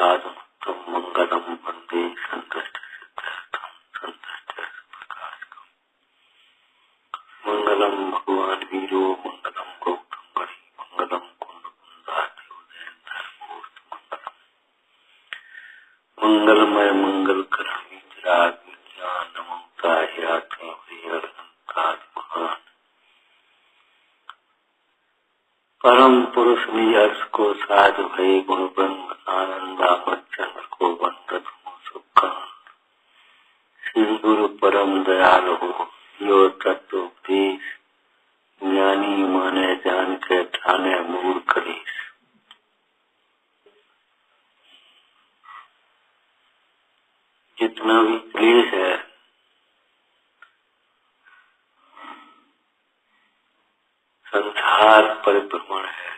साधुत्तम मंगलम वंदे संतष्ट संतष्ट प्रकाशकम। मंगलम भगवान वीरो मंगलम गौतम गणि मंगलम कुंड कुंदादेव जयंत मंगलमय मंगल करामी चिराग विज्ञान नमोता यात्रा महान परम पुरुष निज को साध भय गुण ब्रह्म आनंदामत चंद्र को वंदत हो सुखांत। श्री गुरु परम दयाल हो यो तत्वोपदेश ज्ञानी माने जान के ठाने मूल कलेश। जितना भी क्लेश है संसार परिभ्रमण है,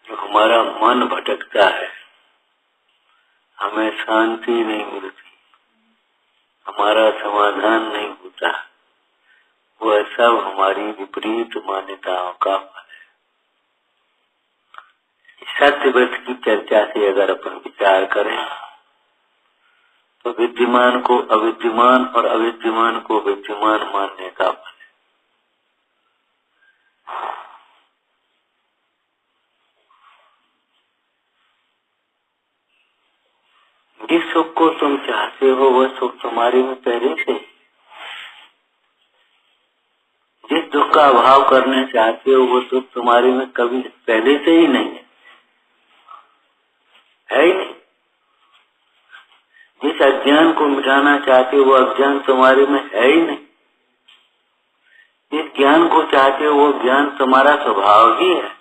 जो हमारा मन भटकता है, हमें शांति नहीं मिलती, हमारा समाधान नहीं होता, वह सब हमारी विपरीत मान्यताओं का फल है। सत्यव्रत की चर्चा से अगर अपन विचार करें तो विद्यमान को अविद्यमान और अविद्यमान को विद्यमान मानने का फल है। जिस सुख को तुम चाहते हो वह सुख तुम्हारे में पहले से, जिस दुख का अभाव करने चाहते हो वो दुख तुम्हारे में कभी पहले से ही नहीं है ही नहीं। जिस अज्ञान को मिटाना चाहते हो वो अज्ञान तुम्हारे में है ही नहीं। जिस ज्ञान को चाहते हो वो ज्ञान तुम्हारा स्वभाव ही है।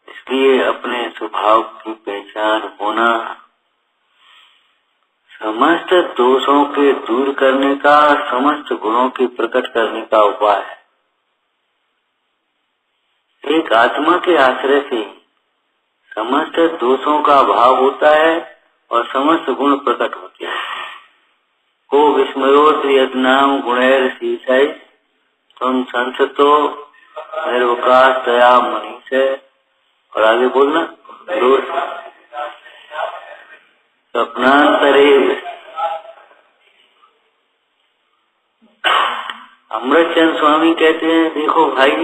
इसलिए अपने स्वभाव की पहचान होना समस्त दोषों के दूर करने का, समस्त गुणों की प्रकट करने का उपाय है। एक आत्मा के आश्रय से समस्त दोषों का अभाव होता है और समस्त गुण प्रकट होते हैं। को विस्मयोत यज्ञाम गुणैर शीशै तुम संसतो निर्वकाश दया मनीषै। और आगे बोलना दोष स्वप्नांतरे। अमृतचंद स्वामी कहते हैं, देखो भाई,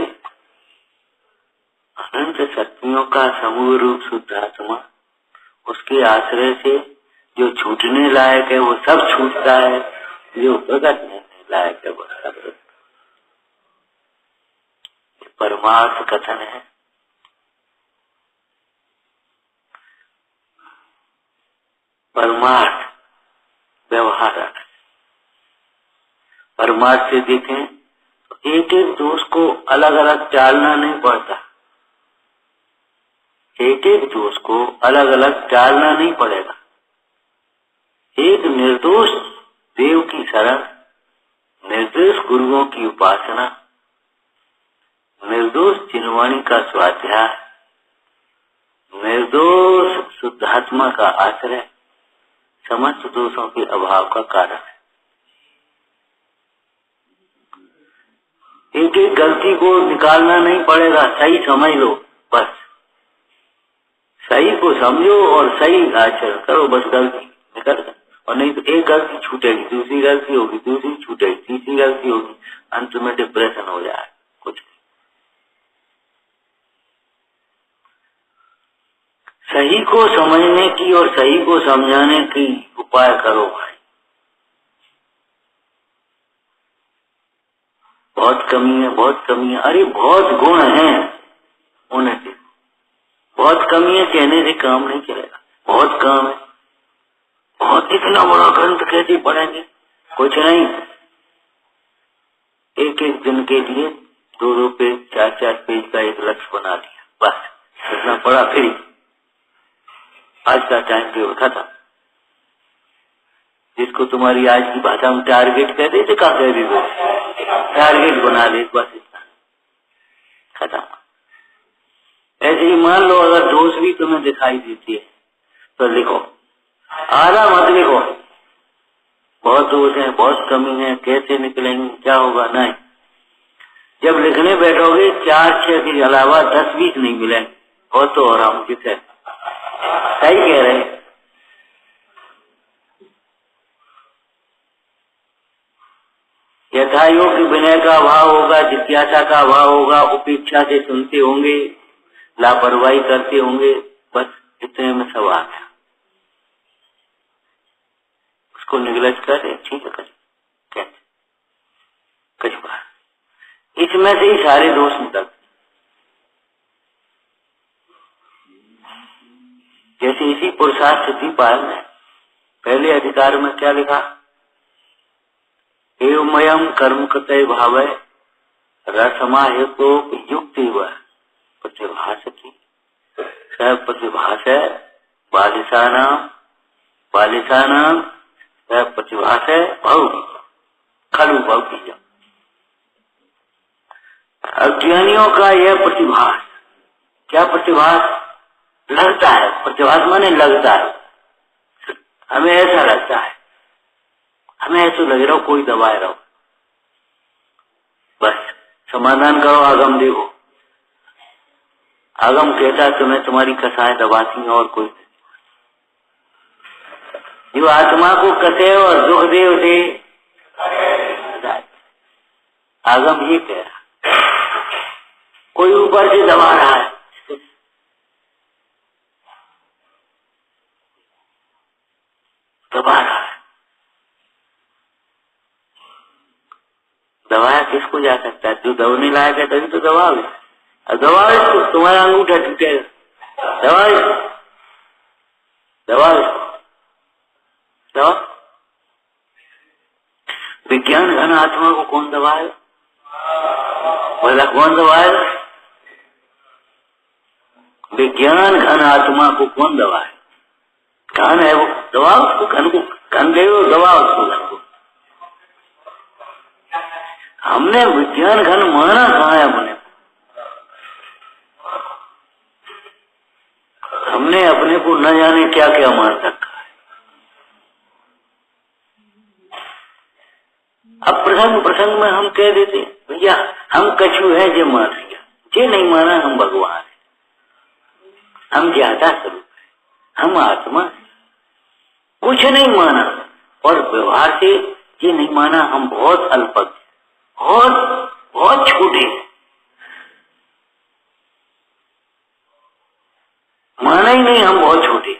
अनंत शक्तियों का समूह रूप शुद्ध आत्मा, उसके आश्रय से जो छूटने लायक है वो सब छूटता है, जो प्रकट नहीं लायक है वो सब। परमार्थ कथन है। परमार्थ व्यवहार, परमार्थ से देखें तो एक एक दोष को अलग अलग टालना नहीं पड़ता। एक एक दोष को अलग अलग टालना नहीं पड़ेगा। एक निर्दोष देव की शरण, निर्दोष गुरुओं की उपासना, निर्दोष चिन्हवाणी का स्वाध्याय, निर्दोष शुद्धात्मा का आश्रय समस्त दोषों के अभाव का कारण है। एक एक गलती को निकालना नहीं पड़ेगा, सही समझ लो बस। सही को समझो और सही आचरण करो, बस गलती निकल गई। और नहीं तो एक गलती छूटेगी, दूसरी गलती होगी, दूसरी छूटेगी, तीसरी गलती होगी, अंत में डिप्रेशन हो जाए। कुछ नहीं, सही को समझने की और सही को समझाने की उपाय करो भाई। बहुत कमी है, बहुत कमी है। अरे बहुत गुण है उन्हें से, बहुत कमी है कहने से काम नहीं चलेगा। बहुत काम है, बहुत इतना बड़ा ग्रंथ कैसे पढ़ेंगे? कुछ नहीं, एक एक दिन के लिए 2-2 पेज 4-4 पेज का एक लक्ष्य बना लिया, बस इतना पढ़ा। फिर आज का टाइम टेबल खत्म। जिसको तुम्हारी आज की भाषा में टारगेट कह देते, क्या कह देते, टारगेट बना ले, बस इतना खत्म। ऐसे ही मान लो अगर दोष भी तुम्हें दिखाई देती है तो लिखो, आधा मत लिखो, बहुत दोष है, बहुत कमी है, कैसे निकलेंगे, क्या होगा, नहीं। जब लिखने बैठोगे 4-6 के अलावा 10-20 नहीं मिले हो तो और हम किसे सही कह रहे हैं। यथा योग्य विनय का अभाव होगा, जिज्ञासा का अभाव होगा, उपेक्षा से सुनते होंगे, लापरवाही करते होंगे, बस इतने में सब आ गया। उसको निगलेक्ट करे, ठीक है कहते कुछ बात, इसमें से ही सारे दोष निकलते। जैसे इसी पुरुषार्थ सिद्धि पाल में पहले अधिकार में क्या लिखा, एवमयम कर्म कृतय भावै रसमा हेतु युक्ति व प्रतिभासति स प्रतिभास बालिशानाम स प्रतिभास भव खलु भव। अज्ञानियों का यह प्रतिभास, क्या प्रतिभास, लगता है, प्रतिभास माने लगता है, हमें ऐसा लगता है, हमें ऐसा लग रहा हो कोई दबाए रहो, बस समाधान करो, आगम देखो, आगम कहता है तुम्हें तुम्हारी कसाएं दबाती हैं और कोई नहीं। जो आत्मा को कसे और दुख दे उसे आगम ये कह रहा, कोई ऊपर से दबा रहा है, दबा रहा है, दबाया किसको जा सकता है, जो दबने लायक है तभी तो दबाओगे, और दबाओ इसको, तुम्हारा अंगूठा टूटेगा, दबाओ दबाओ दबाओ। विज्ञान घन आत्मा को कौन दबाए, बोला कौन दबाए, विज्ञान घन आत्मा को कौन दबाए, घन है वो, दबाओ उसको, घन को घन दे दबाओ उसको, घन को। हमने विज्ञान घन माना कहाँ है, हमने अपने को न जाने क्या क्या मान रखा है। अब प्रसंग में हम कह देते भैया हम कछु है, जे मान लिया, जे नहीं माना हम भगवान है, हम ज्यादा स्वरूप है, हम आत्मा है, कुछ नहीं माना, और व्यवहार से ये नहीं माना हम बहुत अल्पज्ञ, बहुत बहुत छोटे, माना ही नहीं हम बहुत छोटे,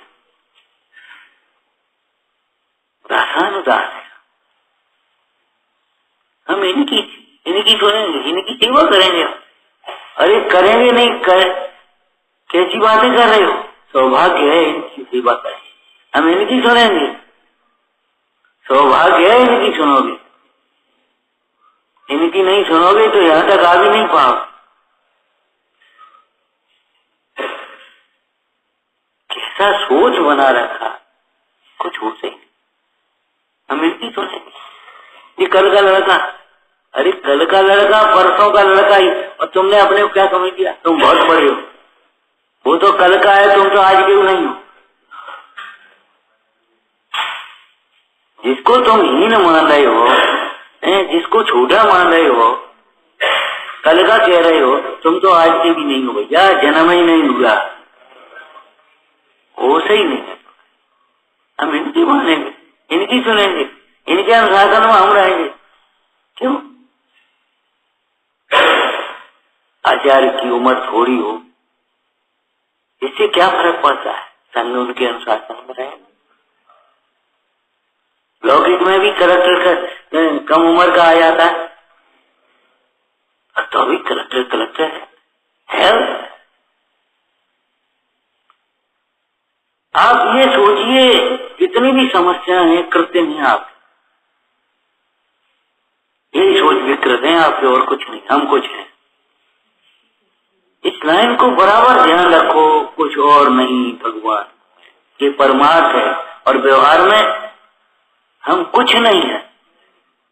दासान उदास है, हम इनकी सुनेंगे, इनकी सेवा करेंगे। अरे करेंगे नहीं कर, कैसी बातें कर रहे हो, सौभाग्य है इनकी सेवा करें, हम इनकी सुनेंगे, सौभाग्य है इनकी सुनोगे, इनकी नहीं सुनोगे तो यहां तक आ भी नहीं पाओगे। कैसा सोच बना रखा, कुछ हो सही, हम इनकी सुनेंगे। ये कल का लड़का, अरे कल का लड़का परसों का लड़का ही, और तुमने अपने को क्या समझ लिया, तुम बहुत बड़े हो, वो तो कल का है, तुम तो आज के हो नहीं हो। जिसको तुम हीन मान रहे हो, जिसको छोटा मान रहे हो, कल का कह रहे हो, तुम तो आज के भी नहीं हो भैया, जन्म ही नहीं हुआ, वो सही नहीं है। हम इनकी मानेंगे, इनकी सुनेंगे, इनके अनुशासन में हम रहेंगे। क्यों? आचार्य की उम्र थोड़ी हो, इससे क्या फर्क पड़ता है, संग उनके अनुशासन में रहेंगे। लौकिक में भी कलेक्टर कम उम्र का आ जाता है, तो भी कलेक्टर है। आप ये सोचिए, जितनी भी समस्या है कृत्य नहीं, आप यही सोच विकृत है आपके, और कुछ नहीं, हम कुछ है। इस लाइन को बराबर ध्यान रखो, कुछ और नहीं, भगवान ये परमार्थ है, और व्यवहार में हम कुछ नहीं है।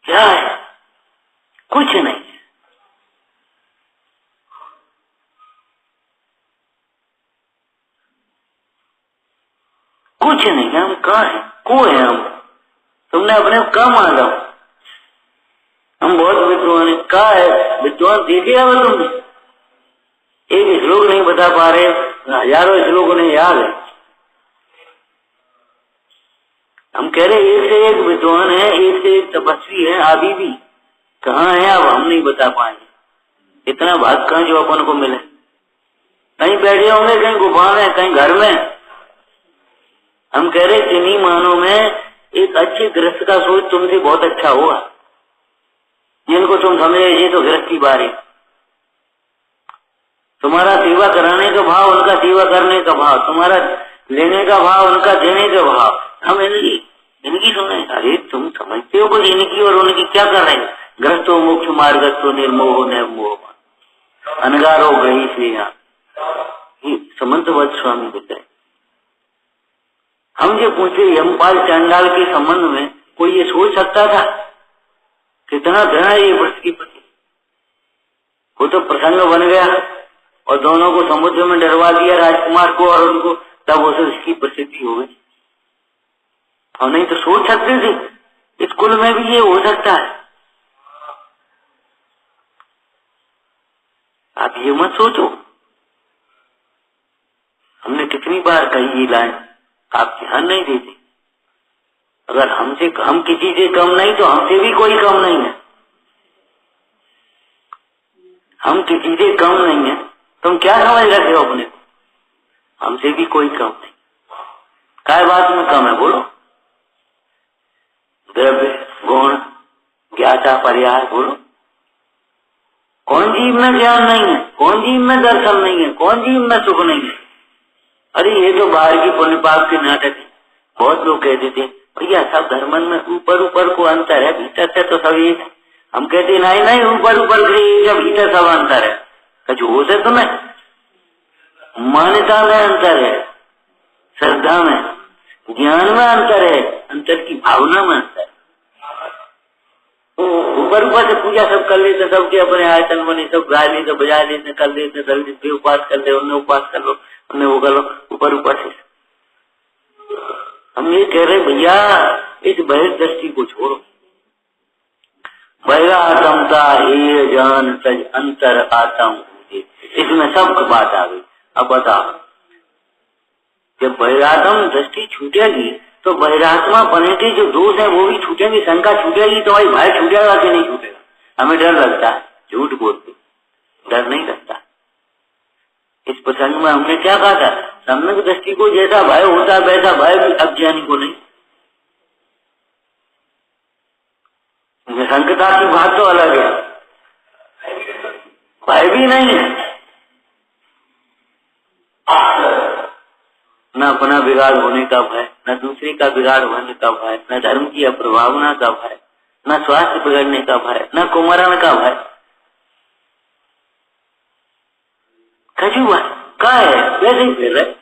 क्या है? कुछ नहीं है। कुछ नहीं है, हम कहाँ हैं? को है हम? तुमने अपने को कहाँ माना? हम बहुत विद्वान है। कहा है विद्वान देखे हो तुमने? एक श्लोक नहीं बता पा रहे, हजारों श्लोक उन्हें याद है। हम कह रहे एक से एक विद्वान है, एक से एक तपस्वी है, अभी भी कहाँ है अब हम नहीं बता पाएंगे। इतना भाग कहाँ जो अपन को मिले। कहीं बैठे होंगे, कहीं गुफा में, कहीं घर में। हम कह रहे किन्हीं मानों में एक अच्छे गृहस्थ का सोच तुमसे बहुत अच्छा हुआ, जिनको तुम समझे ये तो गृहस्थ की बारी। तुम्हारा सेवा कराने का भाव, उनका सेवा करने का भाव, तुम्हारा लेने का भाव, उनका देने का भाव। हम इनकी सुने। अरे तुम समझते हो कुछ इनकी और उनकी क्या कर रहे हैं? ग्रस्तो मोक्ष मार्गस्तो निर्मोह निर्मोह अनगारो गई श्रेया। समंतवत स्वामी बताए। हम जो पूछे यमपाल चांडाल के संबंध में, कोई ये सोच सकता था? कितना घृणा ये वृक्ष की प्रति। वो तो प्रसंग बन गया और दोनों को समुद्र में डरवा दिया, राजकुमार को और उनको, तब उसकी प्रसिद्धि हो गई। और नहीं तो सोच सकते थे इस कुल में भी ये हो सकता है? आप ये मत सोचो। हमने कितनी बार कही ये लाइन, आप ध्यान नहीं देते। अगर हम किसी से कम नहीं तो हमसे भी कोई कम नहीं है। हम किसी से कम नहीं है, तुम क्या समझ रखे हो अपने को? हमसे भी कोई कम नहीं। काय बात में कम है बोलो? द्रव्य, गुण, ज्ञाता, पर्याय, बोलो। कौन जीव में ज्ञान नहीं है? कौन जीव में दर्शन नहीं है? कौन जीव में सुख नहीं है? अरे ये तो बाहर की पुण्य पाप के नाटक है। बहुत लोग कहते थे भैया सब धर्मन में ऊपर ऊपर को अंतर है, भीतर से तो सब एक है। हम कहते नहीं नहीं, ऊपर ऊपर से भीतर सब अंतर है। झूठ है तुम्हें। मान्यता में अंतर है, श्रद्धा में, ज्ञान में अंतर है, अंतर की भावना में अंतर है। ऊपर ऊपर से पूजा सब कर लेते, सबके अपने आयतन बने, सब गा लेते, बजा लेते, कर लेते, दलित उपास कर ले, उन्हें उपास कर लो, उन्हें वो कर लो, ऊपर ऊपर से। हम ये कह रहे भैया इस बहिर्दृष्टि को छोड़ो। बहिरातमता हे जान सज अंतर आतम, इसमें सब बात आ गई। अब बताओ, जब बहिरात्म दृष्टि छूटेगी तो बहिरात्मा बने के जो दोष है वो भी छूटेंगे, शंका छूटेगी। तो भाई भय छूटेगा कि नहीं छूटेगा? हमें डर लगता है, झूठ बोलते, डर नहीं लगता। इस प्रसंग में हमने क्या कहा था? सम्यक दृष्टि को जैसा भय होता है वैसा भय भी अज्ञानी को नहीं। निशंकता की बात तो अलग है, भय भी नहीं है। न अपना बिगाड़ होने का भय, न दूसरे का बिगाड़ होने का भय, न धर्म की अप्रभावना का भय, न स्वास्थ्य बिगड़ने का भय, न कुमरण का भय। खजूआ का है वैसे ही फिर रहे।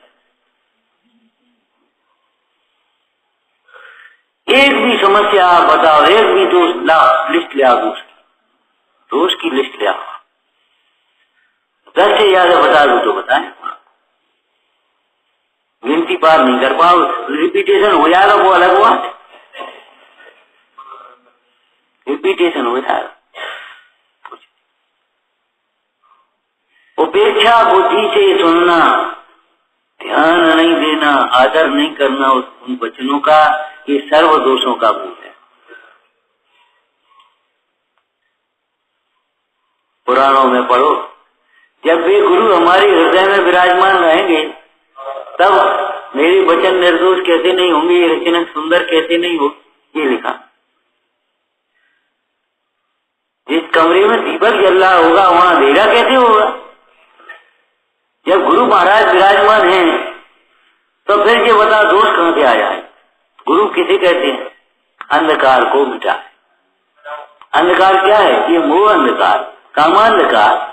एक भी समस्या बताओ, एक भी दोष ला, लिस्ट ले आओ, दोष की लिस्ट ले आओ। 10 से ज्यादा बता दो तो बताएं, गिनती पार नहीं कर पाओ। रिपीटेशन हो जाएगा वो अलग बात है, रिपीटेशन हो जाएगा। उपेक्षा बुद्धि से सुनना, ध्यान नहीं देना, आदर नहीं करना उन वचनों का, ये सर्व दोषों का मूल है। पुराणों में पढ़ो, जब वे गुरु हमारे हृदय में विराजमान रहेंगे तब मेरे वचन निर्दोष कैसे नहीं होंगे, ये रचना सुंदर कैसे नहीं हो, ये लिखा। जिस कमरे में दीपक जल रहा होगा वहां अंधेरा कैसे होगा? जब गुरु महाराज विराजमान हैं तो फिर ये बता दोष कहां से आ जाए? गुरु किसे कहते हैं? अंधकार को मिटाए। अंधकार क्या है? ये मोह अंधकार, कामांधकार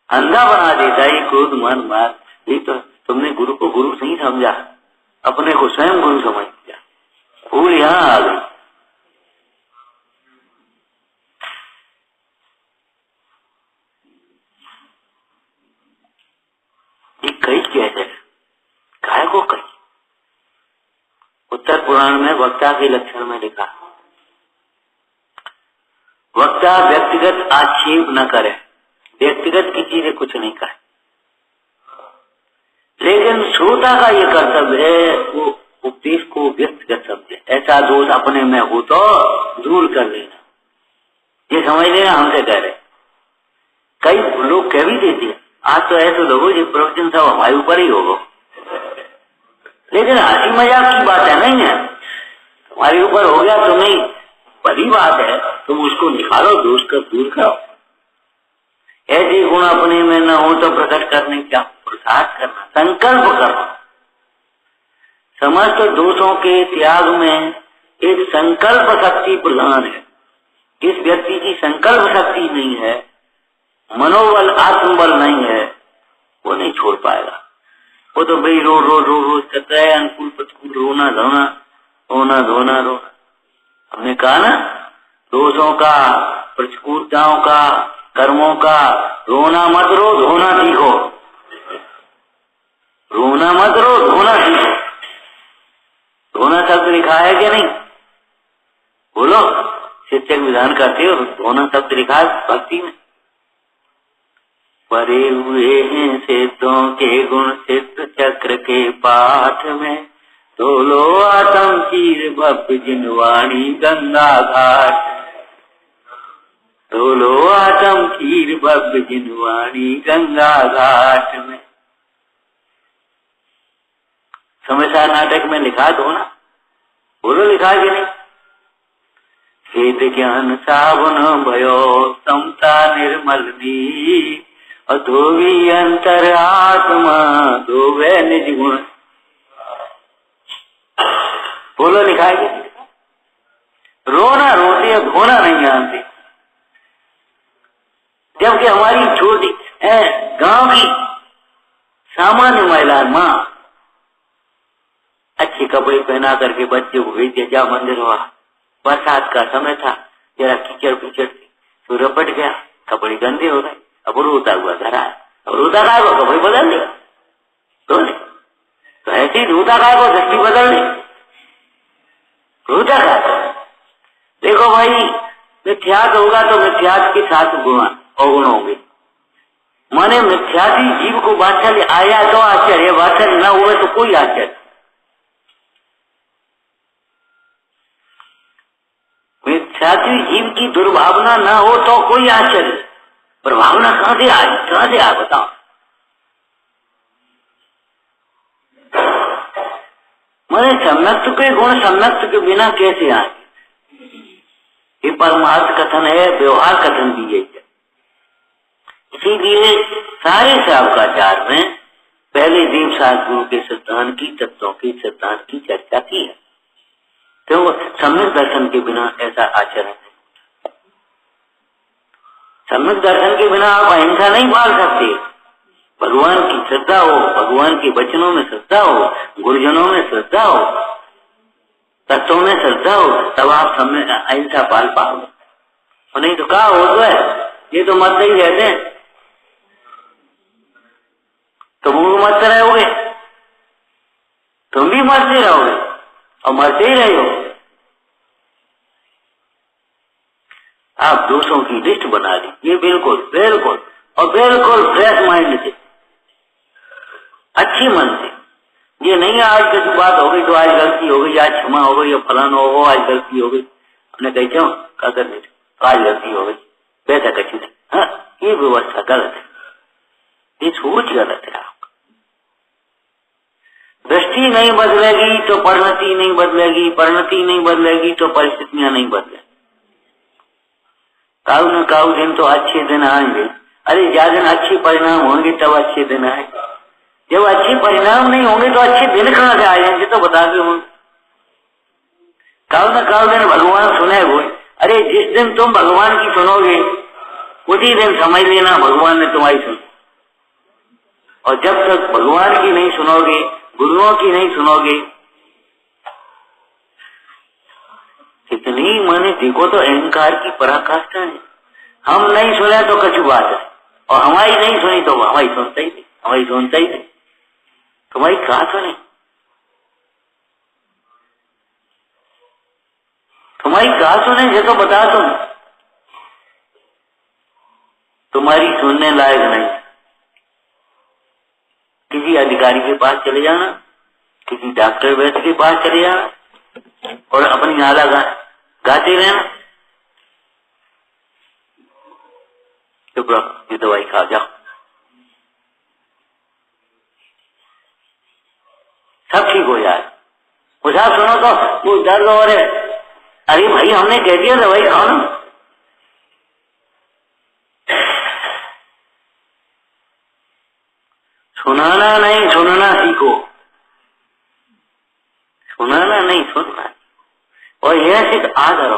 अंधा बना देता है, क्रोध मान मार। ये तो तुमने गुरु को गुरु नहीं समझा, अपने को स्वयं गुरु समझ लिया, भूल यहां आ गई। ये कई कैसे काय को कही? उत्तर पुराण में वक्ता के लक्षण में लिखा, वक्ता व्यक्तिगत आक्षेप न करे, व्यक्तिगत किसी से कुछ नहीं कहे, लेकिन श्रोता का ये कर्तव्य है वो उपदेश को व्यक्तिगत समझे। ऐसा दोष अपने में हो तो दूर कर लेना, ये समझ लेना हमसे कह रहे। कई लोग कह भी देते हैं आज तो ऐसे लोगों ये प्रवचन सब हमारे ऊपर ही होगा, लेकिन हंसी मजाक की बात है, नहीं है हमारे ऊपर हो गया तो नहीं, बड़ी बात है, तुम उसको निकालो, दोष कर दूर करो। ऐसे गुण अपने में न हो तो प्रकट करने का प्रसाद करना, संकल्प करो। समस्त दोषों के त्याग में एक संकल्प शक्ति प्रधान है। जिस व्यक्ति की संकल्प शक्ति नहीं है, मनोबल आत्मबल नहीं है, वो नहीं छोड़ पाएगा। वो तो भाई रोज रोज रोज रोज करता है, अनुकूल प्रतिकूल रोना धोना, रोना धोना रोना। हमने कहा ना, दोषों का, प्रतिकूलताओं का, कर्मों का रोना मत रो, धोना सीखो। रोना मत रो, धोना सीखो। धोना शब्द लिखा है क्या नहीं? बोलो, शिक्षक विधान करते हो, धोना शब्द लिखा है भक्ति में। परे हुए हैं सिद्धों के गुण सिद्ध चक्र के पाठ में, तोलो आतम चीर भक्त जिनवाणी गंगा घाट, तोलो आतम चीर भक्त जिनवाणी गंगा घाट में। समयसार नाटक में लिखा दो ना, बोलो लिखा कि नहीं? खेद ज्ञान सावन भयो समता निर्मल नी, और धोवी अंतर आत्मा धोवे निज गुण। बोलो लिखा है कि रोना रोते और धोना नहीं जानते, जबकि हमारी छोटी गांव की सामान्य महिला माँ अच्छे कपड़े पहना करके बच्चे को भेज दिया, जा मंदिर हुआ। बरसात का समय था, जरा कीचड़ कीचड़ थी, तो रपट गया, कपड़े गंदे हो गए। अब रोता हुआ घर आया, अब रोता काय को कपड़े बदल लिया तो ऐसे ही रोता काय को दृष्टि बदल ली, रोता काय को। देखो भाई, मिथ्यात होगा तो मिथ्यात के साथ गुण अवगुण होंगे। माने मिथ्याती जीव को वात्सल्य आया तो आश्चर्य, वात्सल्य न हुए तो कोई आश्चर्य। मिथ्याती जीव की दुर्भावना न हो तो कोई आश्चर्य, पर भावना कहां से आई, कहां से आ बताओ? माने सम्यक्त के गुण सम्यक्त के बिना कैसे आए? ये परमार्थ कथन है, व्यवहार कथन भी यही है। इसीलिए सारे श्रावकाचार में पहले देव शास्त्र के सिद्धांत की, तत्वों के सिद्धांत की चर्चा की है, तो सम्यक दर्शन के बिना ऐसा आचरण है। सम्यक दर्शन के बिना आप अहिंसा नहीं पाल सकते। भगवान की श्रद्धा हो, भगवान के वचनों में श्रद्धा हो, गुरुजनों में श्रद्धा हो, तत्वों में श्रद्धा हो, तब आप सम्यक अहिंसा पाल पाओगे। और नहीं तो क्या हो तो है, ये तो मरते ही रहते हैं, तुम मरते रहोगे, तुम भी मरते रहोगे और मरते ही रहोगे। आप दोषों की लिस्ट बना ली, ये बिल्कुल बिल्कुल और बिल्कुल फ्रेश माइंड से, अच्छी मन से। ये नहीं आज किसी बात हो गई तो आज गलती हो गई, आज क्षमा हो गई, फलाना हो आज गलती हो गई, हमने कही क्यों क्या करने तो आज गलती हो गई, वैसा कच्ची नहीं। हाँ, ये व्यवस्था गलत है, ये सोच गलत है। आपका दृष्टि नहीं बदलेगी तो परिणति नहीं बदलेगी, परिणति नहीं बदलेगी तो परिस्थितियां नहीं बदलेगी। काऊ न काऊ दिन तो अच्छे दिन आएंगे। अरे ज्यादा दिन अच्छे परिणाम होंगे तब अच्छे दिन आएंगे, जब अच्छे परिणाम नहीं होंगे तो अच्छे दिन कहां से आएंगे, तो बता दो। काऊ न काऊ दिन भगवान सुने वो। अरे जिस दिन तुम भगवान की सुनोगे उसी दिन समझ लेना भगवान ने तुम्हारी सुनी। और जब तक भगवान की नहीं सुनोगे, गुरुओं की नहीं सुनोगे, कितनी माने देखो तो अहंकार की पराकाष्ठा है। हम नहीं सुने तो कछु बात है, और हमारी नहीं सुनी तो हमारी सुनता ही नहीं, हमारी सुनता ही नहीं, तुम्हारी कहा सुने, तुम्हारी कहा सुने ये तो बता तुम। तुम्हारी सुनने लायक नहीं। किसी अधिकारी के पास चले जाना, किसी डॉक्टर वैद्य के पास चले जाना और अपनी नाला गाते रहना, चुप रहो, ये दवाई खा जाओ, सब ठीक हो जाए। वो साहब सुनो तो वो दर्द हो रहे, अरे भाई हमने कह दिया दवाई खाओ ना। सुनाना नहीं, सुनना सीखो, सुनाना नहीं, सुनना। और यह सिर्फ आदर हो,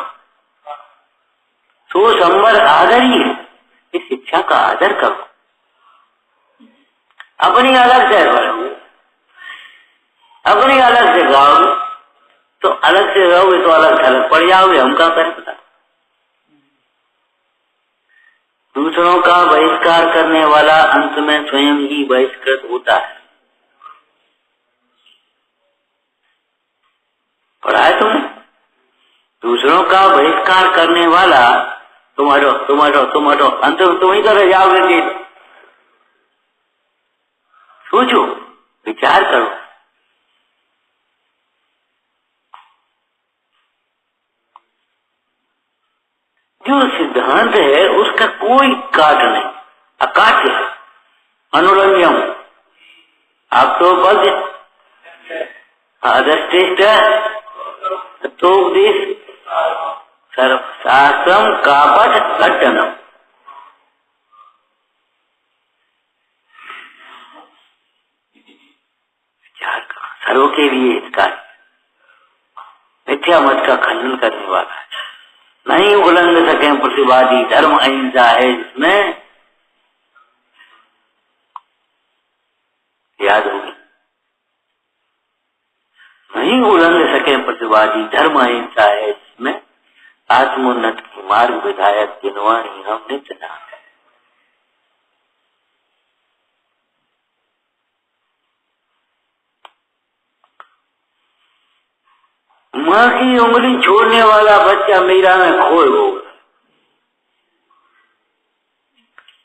सो संबर आदर ही है। इस शिक्षा का आदर करो, अपनी अलग से करोगे, अपनी अलग से गाओगे तो अलग से रहोगे तो अलग थलग पड़ जाओगे। हम क्या करें पता। दूसरों का बहिष्कार करने वाला अंत में स्वयं ही बहिष्कृत होता है। पढ़ा है तुमने? दूसरों का बहिष्कार करने वाला तुम हटो, अंत में तुम ही तो रह जाओगे। सोचो, विचार करो। जो सिद्धांत है उसका कोई काट नहीं, अकाट्य है, अनुरंजन। आप तो पद अदृष्टिष्ट तोपदेश सर्वशास्त्रम कापट घटनम। विचार करो, सर्व के लिए इसका मिथ्या मत का खंडन करने वाला है। नहीं उल्लंघ सके प्रतिवादी, धर्म अहिंसा है जिसमें, याद होगी, नहीं उल्लंघ सके प्रतिवादी, धर्म अहिंसा है जिसमें, आत्मोन्नत की मार्ग विधायक जिनवाणी हम नित्य नाम है। माँ की उंगली छोड़ने वाला बच्चा मीरा में खोए होगा।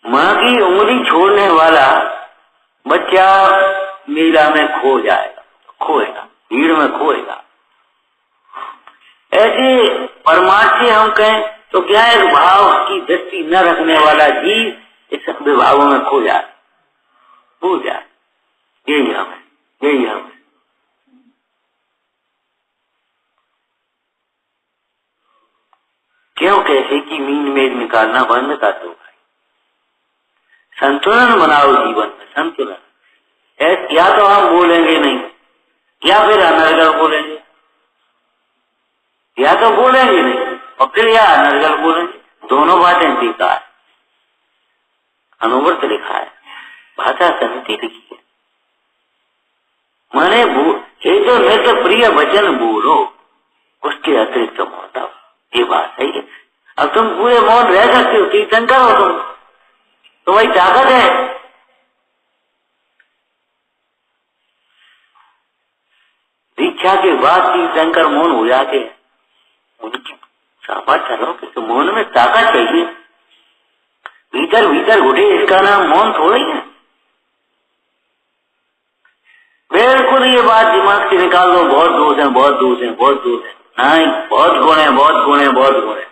माँ की उंगली छोड़ने वाला बच्चा मीरा में खो जाएगा, खोएगा, भीड़ में खोएगा। ऐसे परमार्थ से हम कहें तो क्या है, भाव की दृष्टि न रखने वाला जीव इस विभागों में खो जाए, भूल जाए। यही हम है, यही हम है। क्यों कैसे की मीन मेघ निकालना बंद कर दो भाई, संतुलन बनाओ जीवन में, संतुलन। या तो हम बोलेंगे नहीं, या फिर अनर्गल बोलेंगे, या तो बोलेंगे नहीं और फिर या अनर्गल बोलेंगे, दोनों बातें बेकार। अनुवर्त लिखा है, भाषा समिति लिखी है, माने ये जो नित्य प्रिय वचन बोलो उसके अतिरिक्त मौन, ये बात सही है। अब तुम पूरे मौन रह सकते हो, तीर्थंकर हो तुम, तुम्हारी ताकत है। दीक्षा के बाद तीर्थंकर मौन हो जाते हैं, उनकी सामर्थ्य चलोगे तो मौन में ताकत चाहिए, भीतर भीतर घुटे, इसका नाम मौन थोड़ा ही है। बिल्कुल ये बात दिमाग से निकाल दो, बहुत दोष है, बहुत दोष है, बहुत दोष है। नहीं, बहुत गुण है, बहुत गुण है, बहुत गुण है,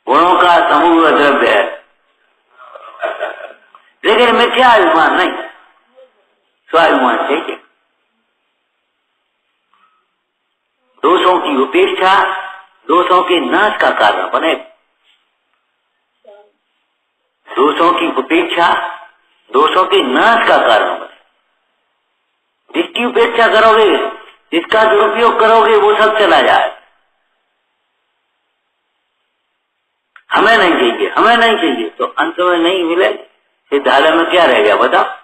गुणों का समूह द्रव्य है, लेकिन मिथ्या अभिमान नहीं, स्वाभिमान चाहिए। दोषों की उपेक्षा दोषों के नाश का कारण बने, दोषों की उपेक्षा दोषों के नाश का कारण बने। जिसकी उपेक्षा करोगे, जिसका दुरुपयोग करोगे, वो सब चला जाए। हमें नहीं चाहिए, हमें नहीं चाहिए तो अंत में नहीं मिले, सिद्धालय में क्या रह गया बताओ?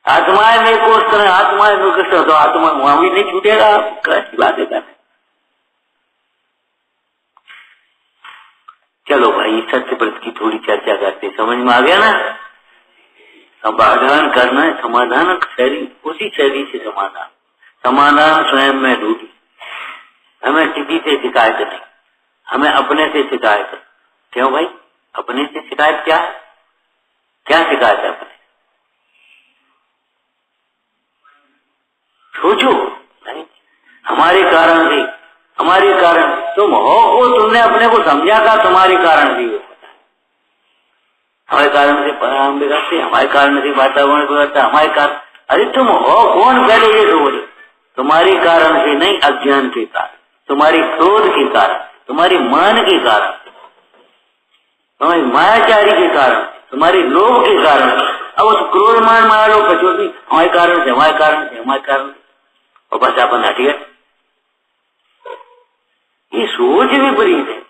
आत्माएं में कोष करें, आत्माएं में कृष्ण, तो आत्मा वहां भी नहीं छूटेगा। कैसी बातें करें। चलो भाई, सत्य व्रत की थोड़ी चर्चा करते, समझ में आ गया ना? समाधान करना है, समाधान शैली, उसी शैली से समाधान, समाधान स्वयं में ढूंढी। हमें किसी से शिकायत नहीं, हमें अपने से शिकायत है। क्यों भाई? अपने से शिकायत क्या है? क्या शिकायत है अपने? सोचो। नहीं, हमारे कारण से, हमारे कारण तुम हो वो तुमने अपने को समझा का तुम्हारे कारण से होता है। हमारे कारण से परिणाम बिगड़ते, हमारे कारण से वातावरण बिगड़ता, हमारे कारण। अरे तुम हो कौन पहले ये तो बोले? तुम्हारे कारण से नहीं, अज्ञान के कारण, तुम्हारी क्रोध के कारण, तुम्हारे मान के कारण, तुम्हारी मायाचारी के कारण, तुम्हारे लोभ के कारण। अब उस क्रोध मान माया लोग पचोती हमारे कारण से, हमारे कारण से, हमारे कारण से, और बस अपन हट गए। ये सोच विपरीत है।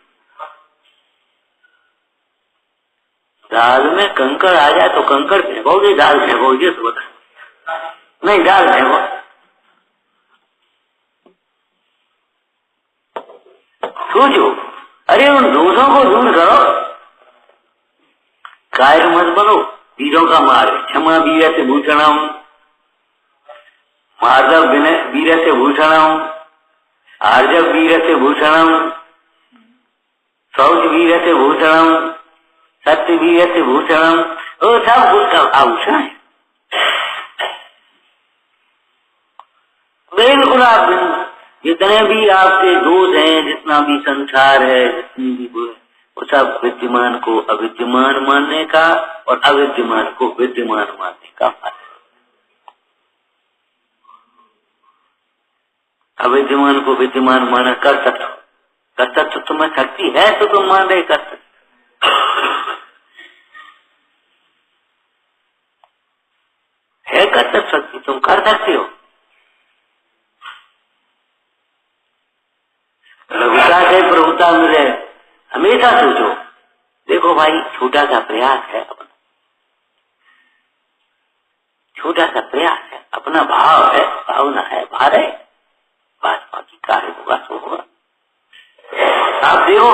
दाल में कंकड़ आ जाए तो कंकड़ फेंकोगे, दाल फेंकोगे? तो बता नहीं, दाल फेंको। सोचो। अरे उन दोषों को दूर करो, कायर मत बनो। वीरों का मार्ग, क्षमा वीर से भूषणम, मार्दव वीर से भूषणम, आर्जव वीर से भूषणम, शौच वीर से भूषणम, सत्य वीर से भूषणम। वो सब उसका आभूषण है। बिल्कुल आप जितने भी आपके दोष हैं, जितना भी संसार है, जितनी भी वो सब विद्यमान को अविद्यमान मानने का और अविद्यमान को विद्यमान मानने का फल है। अविद्यमान को विद्यमान माना कर सकते, कर सकते तुम्हें शक्ति है तो तुम मान रहे कर सकते। है कर सकती, तुम कर सकते हो। लघुता से प्रभुता मिले, हमेशा सोचो। देखो भाई, छोटा सा प्रयास है अपना, छोटा सा प्रयास है, अपना भाव है, भावना है, भार है, बात बाकी कार्य होगा सो होगा। आप देखो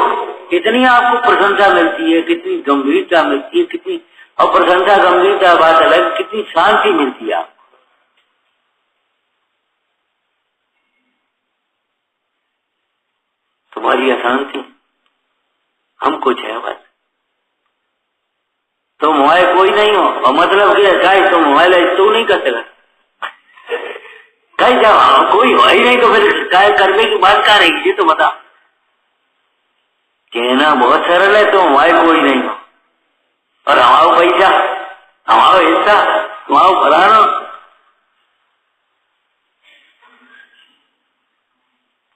कितनी आपको प्रशंसा मिलती है, कितनी गंभीरता मिलती है, कितनी, और प्रशंसा गंभीरता बात अलग, कितनी शांति मिलती है आपको। तुम्हारी अशांति, हम कुछ है बस। तुम हमारे कोई नहीं हो, और मतलब क्या है? तुम हमारे तो नहीं कर सकते कहीं, जब कोई हो ही नहीं तो फिर काय करने की बात क्या रहेगी? तो बता। कहना बहुत सरल है, तुम हमारे कोई नहीं हो, और हमारा पैसा, हमारा हिस्सा, हमारा फलाना,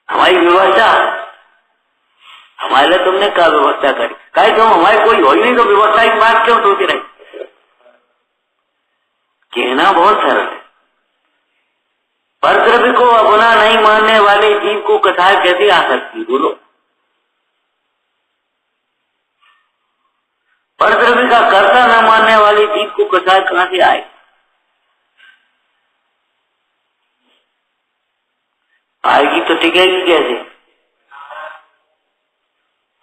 हमारी व्यवस्था, हमारे लिए तुमने क्या व्यवस्था करी? कहीं तुम हमारे कोई हो ही नहीं तो व्यवस्था की बात क्यों सोच रहे? कहना बहुत सरल है। परद्रव्य को अपना नहीं मानने वाले जीव को कथा कैसे आ सकती? बोलो। परद्रव्य का कर्ता न मानने वाले जीव को कथा कहां से आए? आएगी तो टिकेगी कैसे?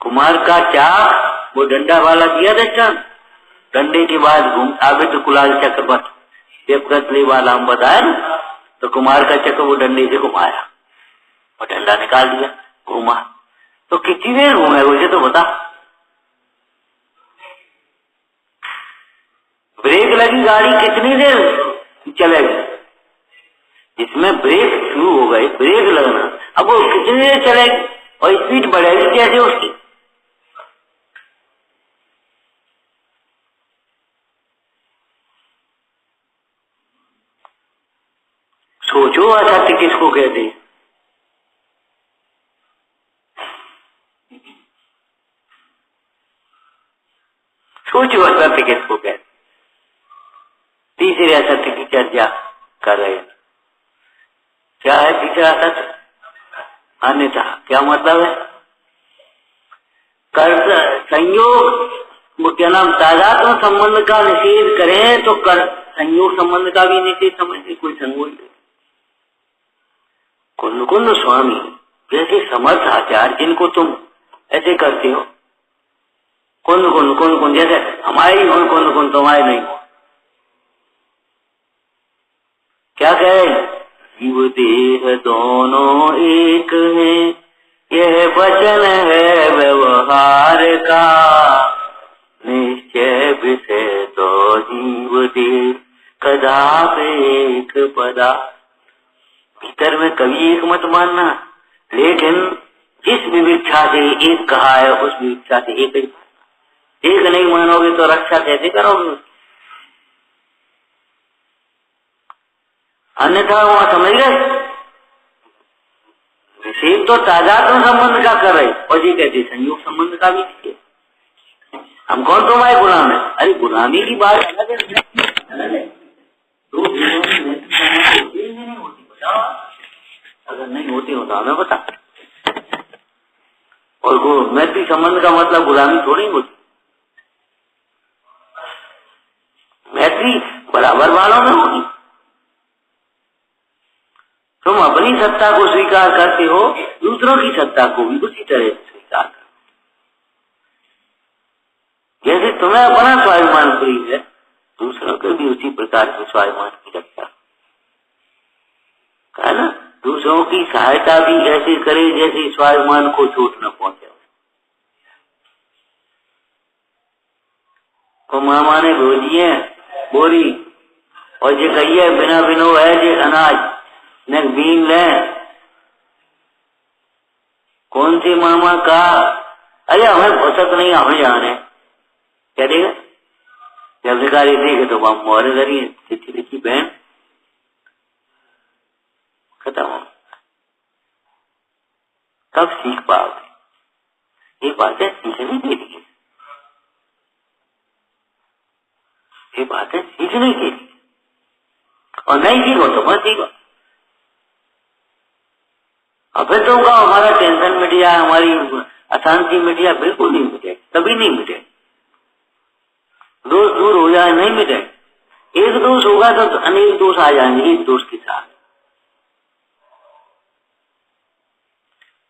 कुमार का चाक वो डंडा वाला दिया दर्शन, डंडे के बाद घूम आविद कुलाल चक्रवत देवगत वाला हम बताया ना, तो कुमार का चक्र वो डंडे से घुमाया और डंडा निकाल दिया, घूमा। तो कितनी देर घूमे मुझे तो बता। ब्रेक लगी गाड़ी कितनी देर चलेगी? जिसमें ब्रेक शुरू हो गए, ब्रेक लगना, अब वो कितनी देर चलेगी और स्पीड बढ़ेगी कैसे उसकी? सोचो असत्य किसको कहते हैं? सोचो असत्य किसको कहते? तीसरे असत्य की चर्चा कर रहे हैं। क्या है तीसरा असत्य? अन्यथा। क्या मतलब है? कर्ता संयोग, वो क्या नाम, तादात्म्य संबंध का निषेध करें तो कर संयोग संबंध का भी निषेध समझे कोई संगोल। कुंद कुंद स्वामी जैसे समर्थ आचार्य जिनको तुम ऐसे करते हो, कुंद कुंद कुंद कुंद जैसे हमारे ही हो, कुंद कुंद तुम्हारे नहीं हो। क्या कहे? जीव देह दोनों एक है, यह वचन है व्यवहार का, निश्चय विषय तो जीव दे कदापि एक पदा। भीतर में कभी एक मत मानना, लेकिन जिस विविक्षा से एक कहा है उस विविक्षा से एक नहीं मानोगे तो रक्षा कैसे करोगे? अन्यथा वहां समझ गए निषेध तो तादात्म्य संबंध का कर रहे और ये कहते संयोग संबंध का भी नहीं। हम कौन तुम्हारे गुलाम है? अरे गुलामी की बात अलग है। तो नहीं होती, बताओ अगर नहीं होती हो तो हमें बता। और मैत्री संबंध का मतलब गुलामी थोड़ी होती। मैत्री बराबर वालों में होगी। तुम अपनी सत्ता को स्वीकार करते हो, दूसरों की सत्ता को भी उसी तरह स्वीकार करो। जैसे तुम्हें अपना स्वाभिमान प्रिय है, दूसरों को भी उसी प्रकार से स्वाभिमान की रक्षा है ना। दूसरों की सहायता भी ऐसे करे जैसे स्वाभिमान को चोट न पहुंचे। तो मामा ने भोजिए बोरी और जो कहिए बिना बिनो है जो अनाज न बीन ले। कौन सी मामा का? अरे हमें फुर्सत नहीं, हमें जाने क्या देगा। जब भिखारी देखे तो वहां मोहरे करिए चिट्ठी लिखी बहन खत्म हो। तब सीख पाओगे। ये बातें सीखने के लिए, ये बातें सीखने के लिए। और नहीं सीखो तो मत सीखो। और फिर तो कहो हमारा टेंशन मिट जाए, हमारी अशांति मिट जाए। बिल्कुल नहीं मिटे, कभी नहीं मिटे। दोष दूर हो जाए नहीं मिटे। एक दोष होगा तो अनेक दोष आ जाएंगे एक दोष के साथ।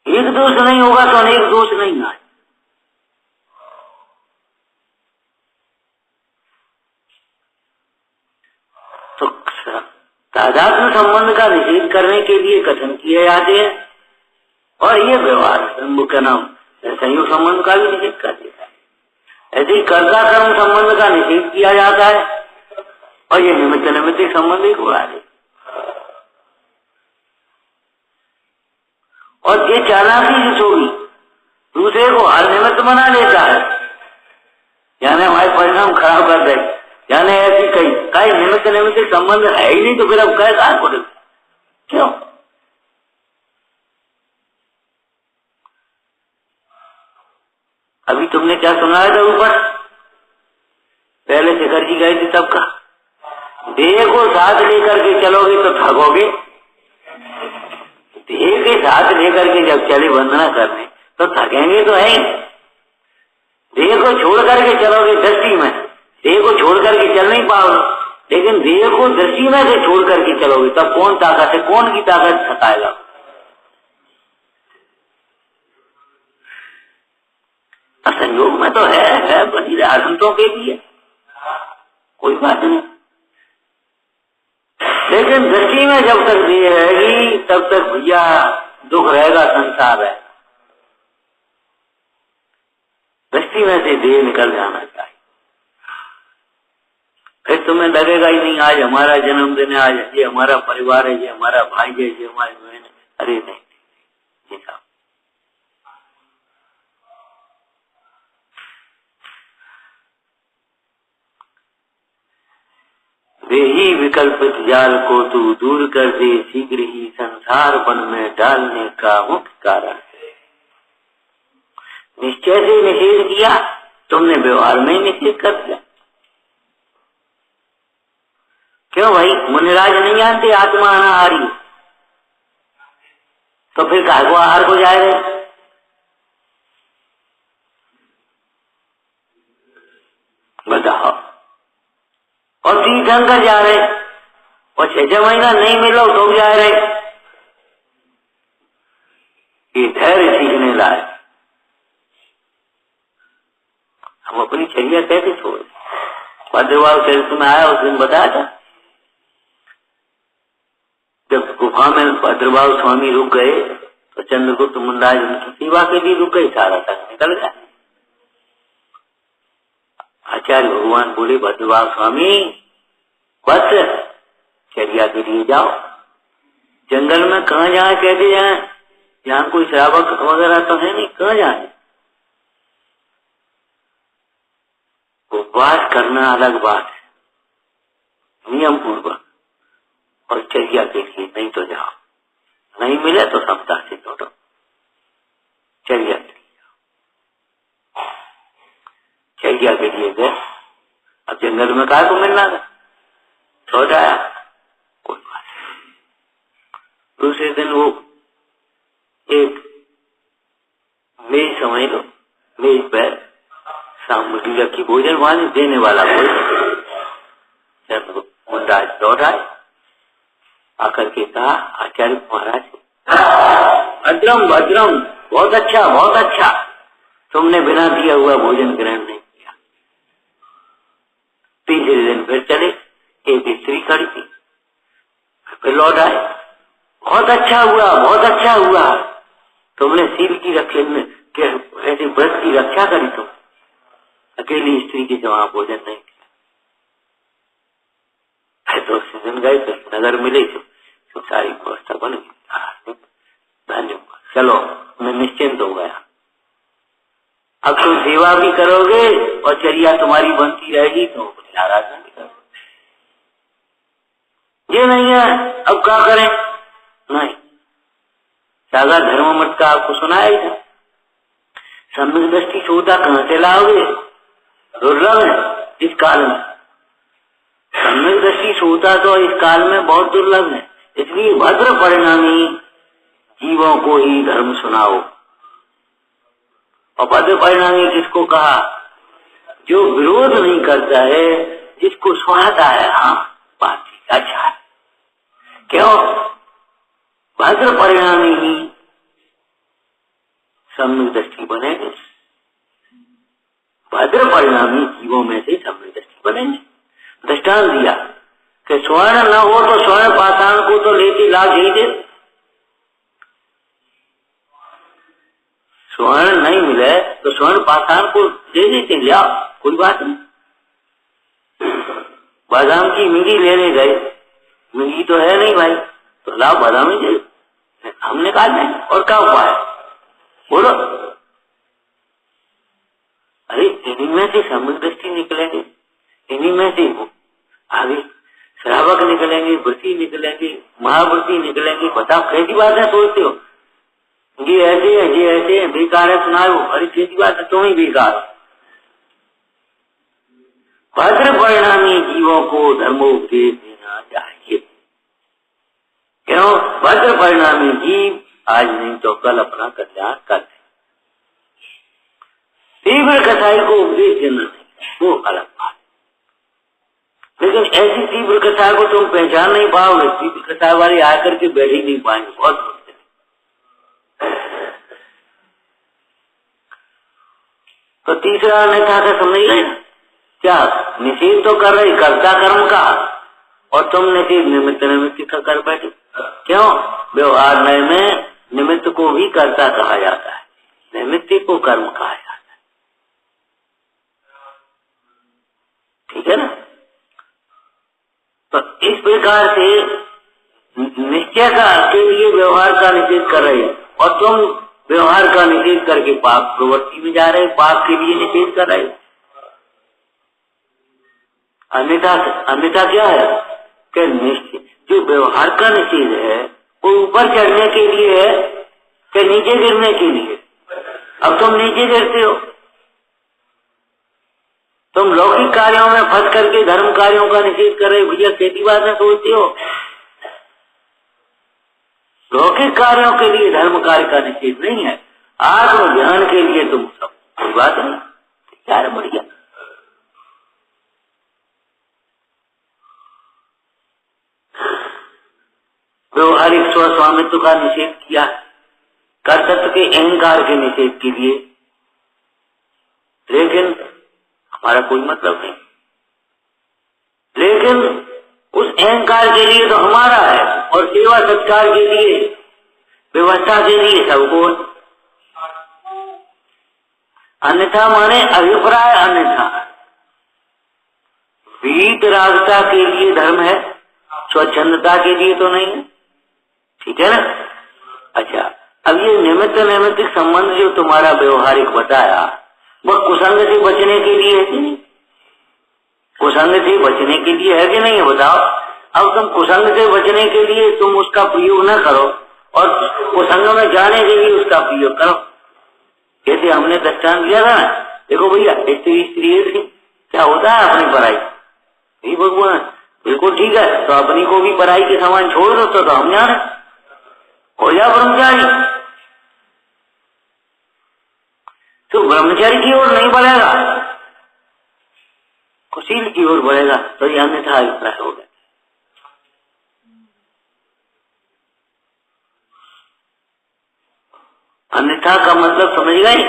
एक दोष नहीं होगा तो अनेक दोष नहीं आए। तो तादात्म्य संबंध का निषेध करने के लिए कथन किए जाते हैं और ये व्यवहार का नाम संयोग संबंध का भी निषेध कर देता है। ऐसे ही कर्ता कर्म संबंध का निषेध किया जाता है और ये निमित्त निमित्त संबंध ही उड़ा दे। और ये चालाकी जिस होगी दूसरे को हर निमित्त बना लेता है, यानी हमारे परिणाम खराब कर दे, यानी ऐसी कई निमित्त निमित्त संबंध है ही नहीं तो फिर अब कह कहा बोले क्यों? अभी तुमने क्या सुनाया था ऊपर, पहले शिखर जी गए थे तब का देह को साथ लेकर के चलोगे तो थकोगे। देह के साथ लेकर के जब चले वंदना करने तो थकेंगे तो है। देह को छोड़ करके चलोगे दृष्टि में, देह को छोड़ करके चल नहीं पाओगे। लेकिन देह को दृष्टि में से छोड़ करके चलोगे तब कौन ताकत है, कौन की ताकत थकाएगा? संयोग में तो है बनी संतों के लिए कोई बात नहीं। लेकिन दृष्टि में जब तक देह रहेगी तब तक भैया दुख रहेगा, संसार है। दृष्टि में से देह निकल जाना चाहिए। फिर तुम्हें लगेगा ही नहीं आज हमारा जन्मदिन है, आज ये हमारा परिवार है, ये हमारा भाई है, ये हमारी बहन है। अरे नहीं, जी साहब वे ही विकल्पित जाल को तू दूर कर दे, शीघ्र ही संसार वन में डालने का मुख्य कारण है। निश्चय से निषेध किया तुमने, व्यवहार में निषेध कर दिया। क्यों भाई? मुनिराज नहीं जानते आत्मा अनाहारी, तो फिर काहे को आहार को जा रहे? बताओ। और तीर्थंकर जा रहे और 6 महीना नहीं मिलो तो जा रहे। ये धैर्य सीखने लाए। हम अपनी चर्या कैसे छोड़े? भद्रवाल चरित्र में आया उस दिन बताया था, जब गुफा में भद्रवाल स्वामी रुक गए तो चंद्रगुप्त मुंडाज उनकी सेवा के लिए रुके, सारा संग निकल गया। आचार्य भगवान बोले भद्रवाह स्वामी बस चर्या के लिए जाओ, जंगल में कहाँ जाए, कैसे जाए, यहाँ कोई श्रावक वगैरह तो है नहीं, कहाँ जाए। उपवास करना अलग बात है, नियम पूर्वक, और चर्या के लिए नहीं तो जाओ, नहीं मिले तो सप्ताह से छोड़ो, चर्या के लिए जाओ। चर्या के लिए गए, अब जंगल में कहा को मिलना था, सो जाया, कोई बात नहीं। दूसरे दिन वो एक मेज समझ लो, मेज पर सामग्री रखी, भोजन वाले देने वाला भोजन, जब मुंडाज लौट आए, आकर के कहा आचार्य महाराज भद्रम भद्रम, बहुत अच्छा बहुत अच्छा, तुमने बिना दिया हुआ भोजन ग्रहण नहीं किया। तीसरे दिन फिर चले, एक स्त्री खड़ी थी, फिर लौट आए, बहुत अच्छा हुआ बहुत अच्छा हुआ, तुमने शील की रक्षा में ऐसे व्रत की रक्षा करी, तुम अकेली स्त्री के जवाब भोजन नहीं किया। तो दिन गए, तो नगर मिले, तो सारी व्यवस्था बन गई, धन्यवाद, चलो मैं निश्चिंत हो गया। अब तुम सेवा भी करोगे और चर्या तुम्हारी बनती रहेगी, तो नाराज नहीं करोगे। ये नहीं है, अब क्या करें, नहीं, सागा धर्म मत का आपको सुनाया ही था, सम्यक दृष्टि सोता कहां से लाओगे, दुर्लभ है इस काल में, सम्यक दृष्टि सोता तो इस काल में बहुत दुर्लभ है, इसलिए भद्र परिणामी जीवों को ही धर्म सुनाओ। और भद्र परिणामी किसको कहा, जो विरोध नहीं करता है, जिसको सुहाता है, हाँ बात ठीक अच्छा है, क्यों, भद्र परिणामी ही सम्यक दृष्टि बनेंगे, भद्र परिणामी जीवों में से सम्यक दृष्टि बनेंगे। दृष्टांत दिया कि स्वर्ण न हो तो स्वर्ण पाषाण को तो लेके लाभ ही दे, स्वर्ण नहीं मिले तो स्वर्ण पाषाण को दे देते, लिया कोई बात नहीं। बादाम की मिंगी लेने गए, मिंगी तो है नहीं भाई, तो लाओ बादाम ही दे, हमने कहा नहीं, और क्या उपाय बोलो। अरे इन्हीं में से सम्यक दृष्टि निकलेंगे, इन्हीं में से आगे श्रावक निकलेंगे, व्रती निकलेंगे, महाव्रती निकलेंगे, बताओ कैसी बात है सोचते हो, ये ऐसे है ये ऐसे है, बेकार है सुनाओ, अरे कैसी बात है, तुम ही बेकार। भद्र परिणामी जीवों को धर्मोपदेश देना चाहिए, क्यों, भद्र परिणामी जीव आज नहीं तो कल अपना कल्याण करते, तीव्र कसाई को उपदेश देना नहीं, वो अलग बात, लेकिन ऐसी तीव्र कथा को तुम पहचान नहीं पाओगे, तीव्र कथा वाले आकर के बैठ ही नहीं पाएंगे, बहुत मुश्किल। तो तीसरा अन्यथा का समझ गए, क्या निषेध तो कर रही कर्ता कर्म का, और तुम निषेध निमित्त निमित्त का कर बैठे, क्यों, व्यवहार नय में निमित्त को भी कर्ता कहा जाता है, निमित्त को कर्म कहा जाता है, ठीक है ना। तो इस प्रकार से निश्चय का के लिए व्यवहार का निषेध कर रहे हैं, और तुम व्यवहार का निषेध करके पाप प्रवृत्ति में जा रहे, पाप के लिए निषेध कर रहे। अन्यथा क्या है कि निश्चय जो व्यवहार का निषेध है वो ऊपर चढ़ने के लिए है कि नीचे गिरने के लिए। अब तुम नीचे गिरते हो, तुम लौकिक कार्यों में फंस करके धर्म कार्यों का निषेध कर रहे, भैया कैसी बात है सोचते हो, लौकिक कार्यों के लिए धर्म कार्य का निषेध नहीं है, आत्म ज्ञान के लिए तुम सब, कोई बात नहीं, क्या है बढ़िया। व्यवहारिक स्वस्वामित्व का निषेध किया, कर्तृत्व के अहंकार के निषेध के लिए, लेकिन हमारा कोई मतलब नहीं, लेकिन उस अहंकार के लिए तो हमारा है, और सेवा सत्कार के लिए व्यवस्था के लिए सबको। अन्यथा माने अभिप्राय अन्यथा। वीतरागता के लिए धर्म है, स्वच्छंदता के लिए तो नहीं है। ठीक है ना? अच्छा, अब ये निमित्त नैमित्तिक संबंध जो तुम्हारा व्यवहारिक बताया, वह कुसंग से बचने के लिए है कि नहीं? कुसंग से बचने के लिए है कि नहीं है, बताओ। अब तुम कुसंग से बचने के लिए तुम उसका प्रयोग न करो और कुसंग में जाने के लिए उसका प्रयोग करो। जैसे हमने दृष्टांत दिया था, देखो भैया स्त्री से क्या होता है अपनी पढ़ाई, नहीं भगवान बिल्कुल ठीक है, तो अपनी को भी पढ़ाई के समान छोड़ दो तो हम जाने हो जा ब्रह्मचारी। तो ब्रह्मचारी की ओर नहीं बढ़ेगा, कुशील की ओर बढ़ेगा, तो ये अन्यथा अभिप्राय हो गया। अन्यथा का मतलब समझ गए?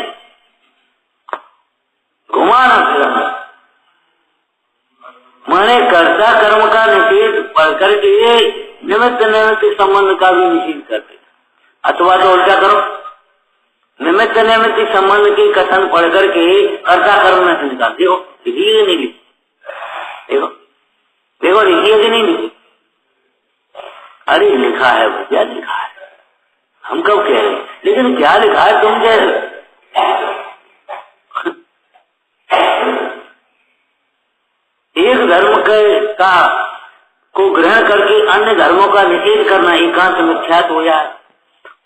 घुमाना फिराना माने कर्ता कर्म का निषेध पढ़ करके निमित्त नैमित्तिक संबंध का भी निषेध करते, अथवा तो उल्टा करो, निमित्त नैमित्तिक संबंध के कथन पढ़ करके कर्ता कर्म में से निकालते हो। लिखिए नहीं लिखी? देखो देखो लिखिए कि नहीं लिखी? अरे लिखा है भैया, लिखा है, हम कब कह रहे हैं, लेकिन क्या लिखा है तुम कह रहे? एक धर्म का को ग्रहण करके अन्य धर्मों का निषेध करना एकांत मिथ्यात हो जाए,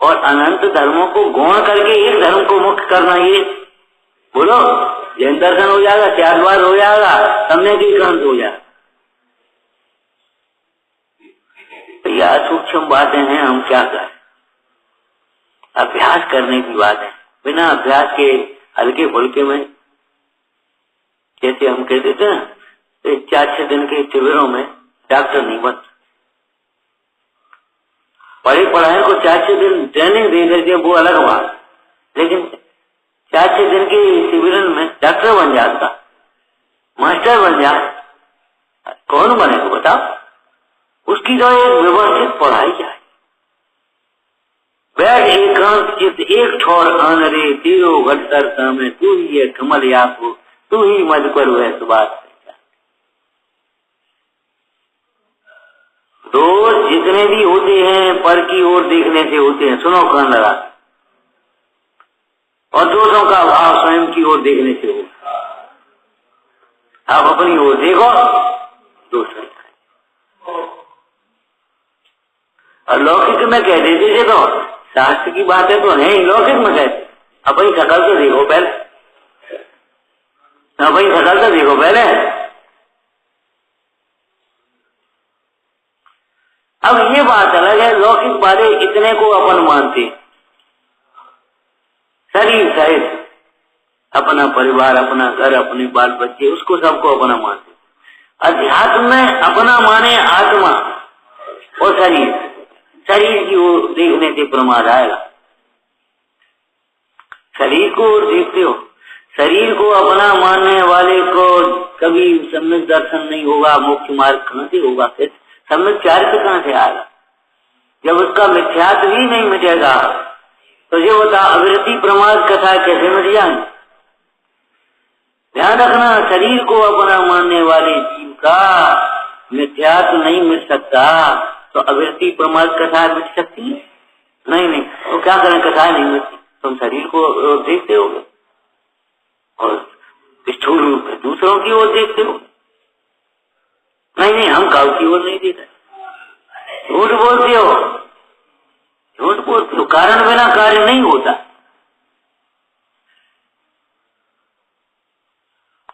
और अनंत धर्मों को गौण करके एक धर्म को मुक्त करना, ये बोलो जैन दर्शन हो जाएगा, त्यागवाद हो जाएगा, सम्यक एकांत हो जाएगा। यह सूक्ष्म बातें हैं, हम क्या करें, अभ्यास करने की बात है। बिना अभ्यास के हल्के फुल्के में, जैसे हम कहते थे ना, 4-6 दिन के शिविरों में डॉक्टर नहीं बनता, पढ़े पढ़ाए को 4-6 दिन ट्रेनिंग दे करके वो अलग बात, लेकिन 4-6 दिन के शिविर में डॉक्टर बन जाता, मास्टर बन जाता, कौन बनेगा बताओ? उसकी तो एक व्यवस्थित पढ़ाई जाए। बैठ एकांत चित एक ठोर आन रे, तेरो घटतर में तू ही है कमल याको, तू ही मध पर वह सुबात। दोष जितने भी होते हैं पर की ओर देखने से होते हैं, सुनो कान लगा, और दोषों का भाव स्वयं की ओर देखने से होता है। आप अपनी ओर देखो, दोष नहीं। और लौकिक में कह देते थे तो शास्त्र की बातें तो है ही, लौकिक में कहते अपनी शकल तो देखो पहले, अपनी शकल तो देखो पहले। अब ये बात अलग है, लौकिक बातें इतने को अपन मानते, शरीर सहित अपना परिवार, अपना घर, अपने बाल बच्चे, उसको सबको अपना मानते। अध्यात्म में अपना माने आत्मा और शरीर, शरीर की ओर देखने से प्रमाद आएगा। शरीर को ओर देखते हो, शरीर को अपना मानने वाले को कभी सम्यक दर्शन नहीं होगा, मोक्ष मार्ग कहां से होगा, फिर सम्यक चारित्र कहां से आएगा? जब उसका मिथ्यात्व ही नहीं मिटेगा तो ये बता अविरति प्रमाद कथा कैसे मिट जाएंगे? ध्यान रखना, शरीर को अपना मानने वाले जीव का मिथ्यात्व नहीं मिट सकता, तो अविरति प्रमाद कथा मिट सकती है? नहीं, तो क्या करें, कथा नहीं मिटती, तुम शरीर को देखते होगे और स्थूल रूप में दूसरों की ओर देखते हो। नहीं, हम काउ की ओर नहीं देखते, झूठ बोलते हो, झूठ बोलते हो। कारण बिना कार्य नहीं होता,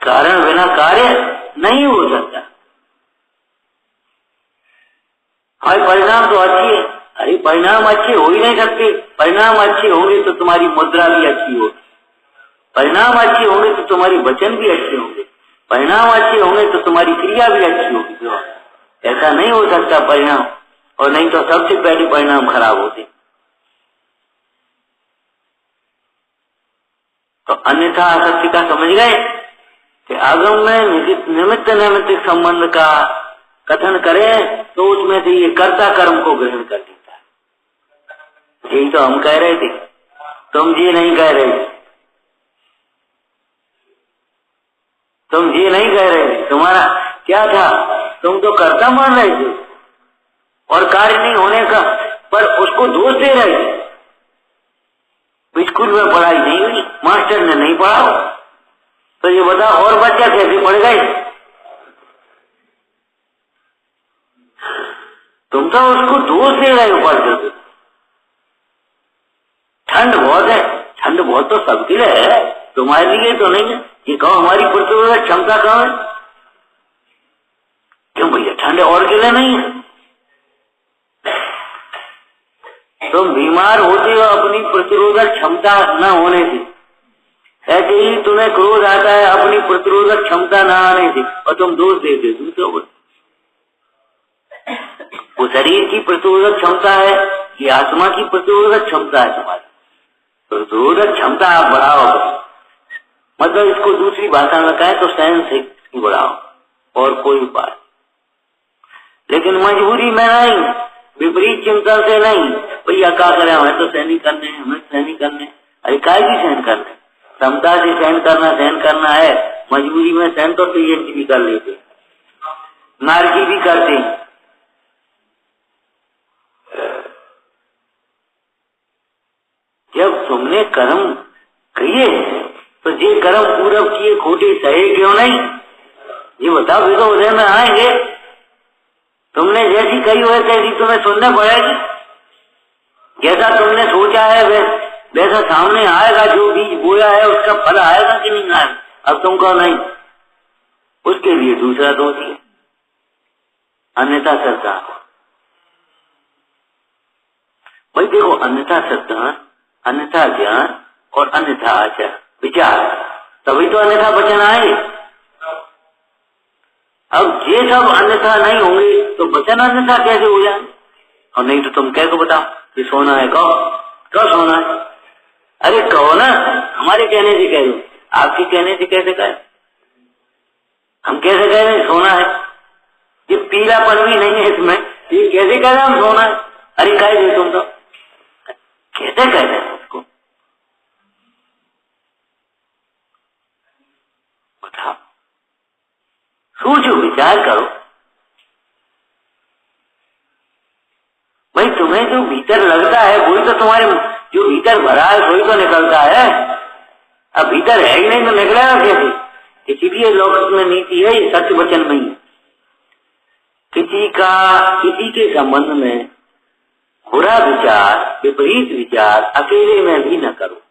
कारण बिना कार्य नहीं हो सकता। हमारे परिणाम तो अच्छी है, अरे परिणाम अच्छे हो ही नहीं सकते। परिणाम अच्छे होंगे तो तुम्हारी मुद्रा भी अच्छी होगी, परिणाम अच्छे होंगे तो तुम्हारी वचन भी अच्छे होंगे, परिणाम अच्छे होंगे तो तुम्हारी क्रिया भी अच्छी होगी। ऐसा नहीं हो सकता परिणाम, और नहीं तो सबसे पहले परिणाम खराब होते। तो अन्यथा आसक्ति का समझ गए कि आगम में निमित्त नैमित्तिक संबंध का कथन करें तो उसमें से ये कर्ता कर्म को ग्रहण कर देता है। यही तो हम कह रहे थे, तुम ये नहीं कह रहे थे, तुम ये नहीं कह रहे थे। तुम्हारा क्या था, तुम तो कर्ता मान रहे थे और कार्य नहीं होने का, पर उसको दोष दे रहे थे। स्कूल में पढ़ाई नहीं हुई, मास्टर ने नहीं पढ़ा, तो ये बताओ और बच्चा कैसे पढ़ गए? तुम तो उसको दोष दे रहे हो पढ़ते। ठंड बहुत है, ठंड बहुत तो सबके लिए है, तुम्हारे लिए तो नहीं है। ये कहो हमारी प्रतिरोधक क्षमता कहाँ है? क्यों भैया, ठंड और के लिए नहीं है। तुम बीमार होते हो अपनी प्रतिरोधक क्षमता न होने से, ऐसे ही तुम्हें क्रोध आता है अपनी प्रतिरोधक क्षमता न आने से, और तुम दोष देते दूसरों को। वो शरीर की प्रतिरोधक क्षमता है कि आत्मा की प्रतिरोधक क्षमता है? तुम्हारी प्रतिरोधक क्षमता आप बढ़ाओ, मतलब इसको दूसरी भाषा में कहें तो सहन शक्ति बढ़ाओ, और कोई बात। लेकिन मजबूरी में नहीं, विपरीत चिंतन से नहीं, भैया क्या करें, हमें तो सहन करने, हमें सहन करने। अरे काय की सहन करने, क्षमता से सहन करना है। मजबूरी में सहन तो टीएनटी भी कर लेते, नारकी भी करते हैं। जब तुमने कर्म किए तो ये कर्म पूरब किए खोटे सहे क्यों नहीं? ये बताओ, भी तो उदय में आएंगे। तुमने जैसी कही हुई तैसी तुम्हें सुनने पड़ेगी। जैसा तुमने सोचा है वैसा सामने आएगा। जो बीज बोया है उसका फल आएगा कि नहीं आएगा? अब तुम कहो नहीं, उसके लिए दूसरा दोष है, अन्यथा श्रद्धा। भाई देखो, अन्यथा श्रद्धा, अन्यथा ज्ञान और अन्यथा आचार विचार, तभी तो अन्यथा वचन आएंगे। अब ये सब अन्यथा नहीं होंगे तो वचन अन्यथा कैसे हो जाए? और नहीं तो तुम कह को बताओ कि सोना है, कहो सोना है। अरे कहो ना, हमारे कहने से कह दो, आपके कहने से कैसे कहे? हम कैसे कह रहे हैं सोना है? ये पीलापन भी नहीं है इसमें, ये कैसे कह रहे हम सोना है? अरे कह दे तुम तो, कैसे कह रहे हैं उसको बताओ, सोचो विचार करो। भाई तुम्हें जो भीतर लगता है वही तो तुम्हारे, जो भीतर भरा है वही तो निकलता है। अब भीतर है ही नहीं तो निकलेगा कैसे? इसीलिए लोक में नीति है, ये सत्य वचन नहीं है। किसी के संबंध में बुरा विचार, विपरीत विचार अकेले में भी न करो।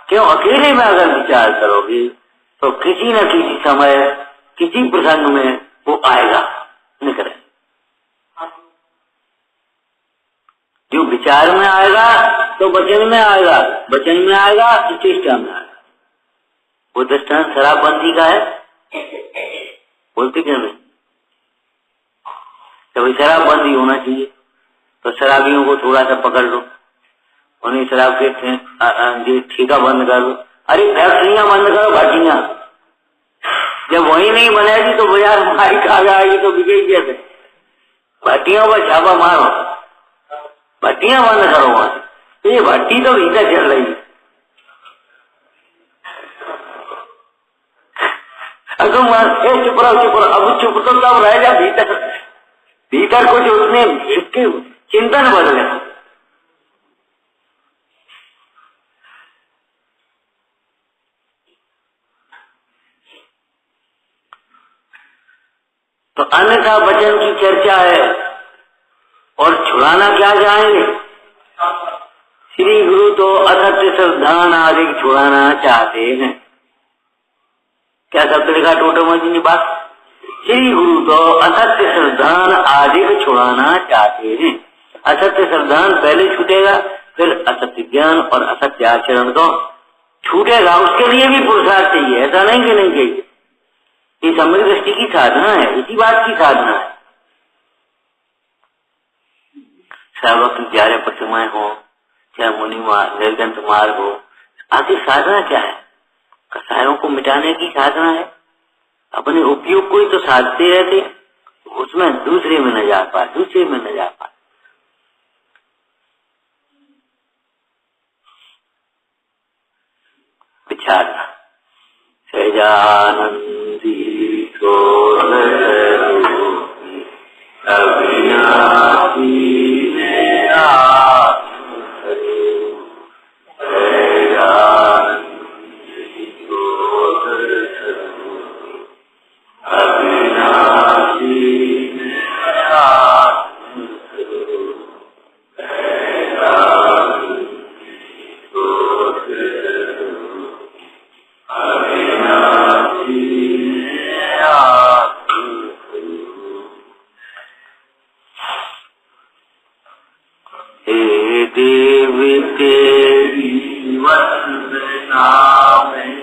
क्यों? अकेले में अगर विचार करोगे तो किसी न किसी समय, किसी प्रसंग में वो आएगा, निकले। जो विचार में आएगा तो वचन में आएगा, वचन में आएगा तो चेष्टा में आएगा। वो दृष्टांत शराबबंदी का है, बोलते क्यों नहीं? जब शराबबंदी होना चाहिए तो शराबियों को थोड़ा सा पकड़ लो, उन्हें शराब के ठेका बंद कर दो। अरे फैक्ट्रियां बंद करो, भट्टियां। जब वही नहीं बनेगी तो बाजार मारी खा जाएगी तो बिकेगी कैसे? भट्टियों पर छापा मारो, भट्टियां बंद करो वहां। तो ये भट्टी तो भीतर चल रही है। चुप रहो, अब चुप तो तब रह जा, भीतर कुछ उसने इसके चिंतन बदले। तो अन्यथा वचन की चर्चा है और छुड़ाना क्या चाहेंगे? श्री गुरु तो असत्य श्रद्धान आदि छुड़ाना चाहते हैं। क्या शब्द लिखा टोटोमा जी ने बात? श्री गुरु तो असत्य श्रद्धान आदि छुड़ाना चाहते हैं। असत्य श्रद्धान पहले छूटेगा, फिर असत्य ज्ञान और असत्य आचरण तो छूटेगा। उसके लिए भी पुरुषार्थ चाहिए, ऐसा नहीं कि नहीं चाहिए। ये सम्यक दृष्टि की साधना है, इसी बात की साधना है। श्रावक की 11 प्रतिमाएं हो, चाहे मुनि निर्गंत मार्ग हो, आखिर साधना क्या है? कसायों को मिटाने की साधना है। अपने उपयोग को ही तो साधते रहते, उसमें दूसरे में न जा पाए, दूसरे में न जा पाए। विचारना। सहजानंदी अविनाशी ने देवी तेरी वंदना में